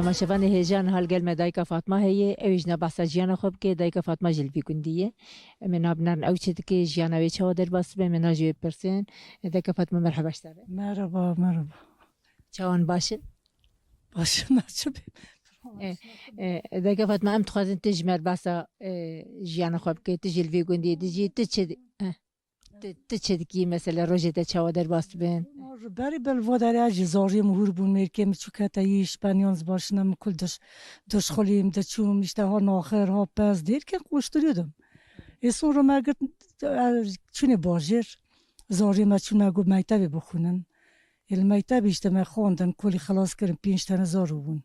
تماشاvan heyecan hal gelme dayka Fatma heye evjna bahsa jiyana xob ke dayka Fatma jilvi kundiye men abnan evçet ke jiyana ve çawader bas be men ajı persen dayka Fatma merhaba ştabe. Merhaba, merhaba. Çawan başın. Başını açıp. dayka Fatma em txazin tejmer basa jiyana xob ke tejilvi kundiye diji تچدکی مثلا روزه چهارده باست بین. بری بل وداری از زاری مهور بون میرکم چوکت ایش بنیانز باشنم کل دش خالیم دچوم میشته ها ناخر ها پس دیر که کوشتریدم. ایشون رو مرگت چونه باجر زاری ما چونه گو میتابی بخونن. الميتاب بیشتر ما خواندن کلی خلاص کردن 5 تا زارو بون.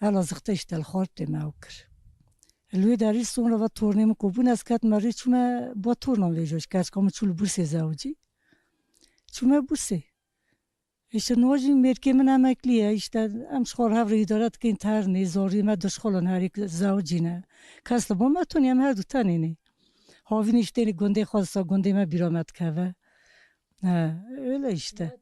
حالا زختش دل خورد میاوکر. لوی داری سون رو تورنیم کوبون از کات مری چونه با تورنم ویجوش کاش کام چول بورسه زاوجی چونه بورسه ایشته نوجی مرکه من امکلیه ایشته ام شخور هفری دارد که این تر نیزاری ما دشخالن هری زاوجی نه کاس لبا ما تونیم هر دو تانی نه هاوی نیشته نی گنده خالصا گنده ما بیرامد که نه öyle işte.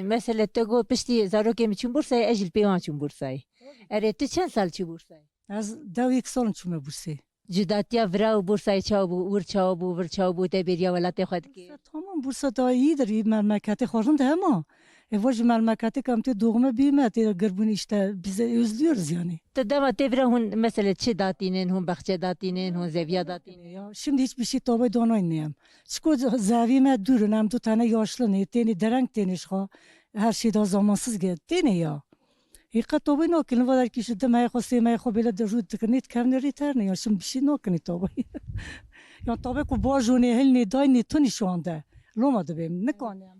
Mesela tego pişti zaro ki çun bursay ajil pewan çun bursay. Ereti çen sal çu bursay. Az davik salon çume bursi. Cüdatya vrau bursay çabu vur çabu te beriya velate xad ki. Tamam bursa daha iyidir. İyi memleketi xorun da ama. Vajı memleketi kamte doğma büyüme te gırbun işte bize özlüyoruz yani. Tedava te vra hun mesela çi datinin hun bahçe datinin hun zeviya datinin. Ya şimdi hiçbir şey tabi donayım. Çünkü zavime durun hem 2 tane yaşlı ne teni dereng teniş ha. Her şey daha zamansız geldi ne ya. Hikat tabi ne ki var ki şu demeye xose meye xo bile de rud kınit kavne riterni ya şimdi bir şey ne kınit tabi. Ya tabi ku bajone helni dayni tuni şu anda. Lomadı benim ne kanıyam.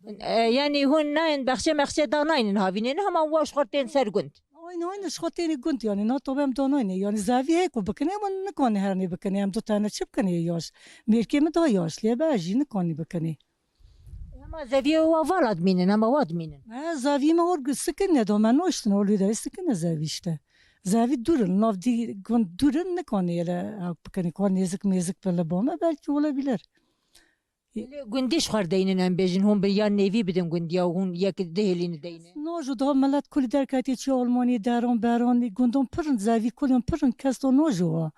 Yani hun nain bahçe danayın havinin ama vaş xorten sergund. Aynı şxoteni gunt yani ne tabi hem danayın yani zavi heko bakın ama ne kanı her ne bakın hem 2 tane çıp kanı yaş. Merkemi daha yaşlıya bajı ne kanı bakın. Ama zeviya valad minin ama vad minin. Zavi me orgu sıkın ne domen noştun oluyor da sıkın ne zavi işte. Zavi durun navdi gun durun ne kanı yere bakın kanı yazık mezik böyle bana belki olabilir. Gündiş xardayının em bejin hun bir yan nevi bidin gündiya hun yak dehelini deyine. Nojo da millet kuli derkati çi Almanya deron beron gundon pırın zavi kulun pırın kesto nojo.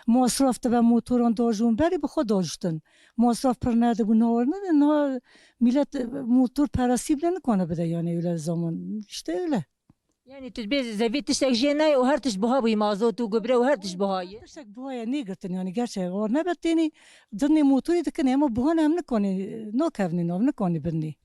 Masraf da ben motorun dojun beri bu xod dojtun. Masraf pır nerede bu ne millet motor parası bile ne kanı bide yani öyle zaman işte öyle. Yani tüzbe zevi tiştek jenay o her tiş buha bu mazotu gübre o her tiş buhayı. Tiştek buhaya ne gırtın yani gerçek var ne betteni dırni motoru dikene ama buha ne kanı no kavni ne kanı bindi.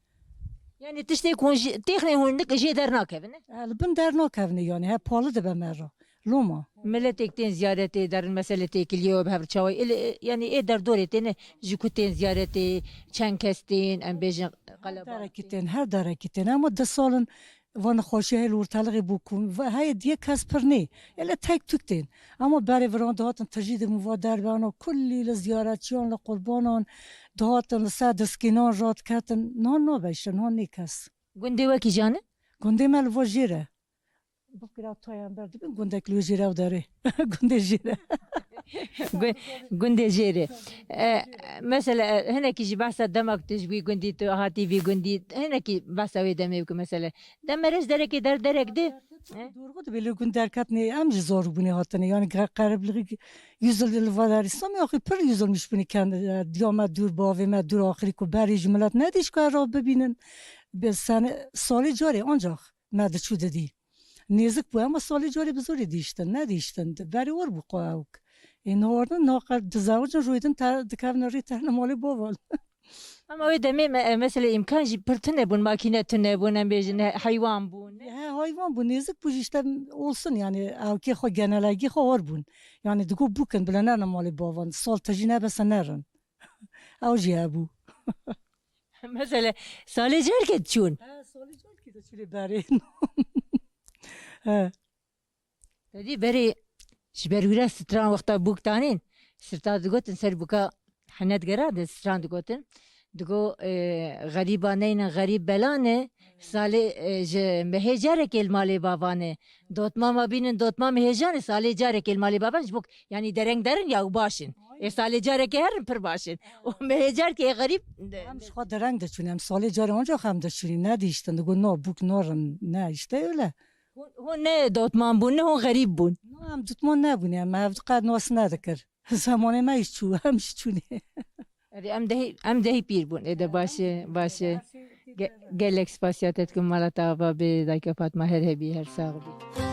Yani tiştek tekne hun dik jeder nakevine. Ben der no kavni yani hep pahalı da ben merra. Loma. Millet ekten ziyaret ederin mesele tekiliyor her çavay yani eder doretene jikuten ziyareti çen kestin em bejin qalaba. Her darakitten ama da salın van خوشی ortalığı bu kum ve hay diye kasperni ele tek tükten ama bari vran dağıtın tecid muvadar bana kulli ziyaretçiyan kurbanan dağıtın sadeskinan rahat katın no beşen no nikas Günde vaki canı? günde mel vajire bu kira toyan berdi ben günde klujire udare günde jire Günde jere. Mesela heneki jibasa demek tecbi gündi to hati vi gündi heneki basa ve demek mesela demeres derek de Doğru da böyle gün derkat ne amca zor bunu hatını yani qaribli 100 yıl var istem ya ki per 100 olmuş bunu kendi diyama dur bavime dur ahiri ko beri cümlet ne diş kar bebinin bir sene sali cari ancak merde şu dedi nezik bu ama sali cari bizori dişten ne dişten beri var bu qavuk in orada naqar tezawucun ruydun dikavna ritahna mali boval ama öyle deme mesela imkan pırtı bun makine tüne bun em bejin hayvan bun. Hayvan bu nezik bu işte olsun yani avki xo genelagi xo var bun. Yani digo bukun bilener mali bavan sol tajine besenerin. Avcı bu. Mesela sadece herkes çun. Sadece ki de şöyle bari. Dedi beri şbergüre stran vakta buktanin. Sırta digotin ser buka hanet gerade stran digotin. Digo garibaneyne garib belane sale mehejarek el mali babane dotmama binin dotma mehejane sale jarek el mali baban buk yani derin ya başın sale jarek her per başın o mehejar ki garip hem şu dereng de çünem sale jar onca hem de şuri ne dişten digo no buk norun ne işte öyle Hon ne dotman bun ne hon garip bun. هم دوتمان نبونه هم هفت قد ناس ندکر زمان ما ایش چو همش چونه Yani em dehi pir bun. Ede başı gelek spasiyatet kum malata ava be dayka Fatma her hebi her sağ bi.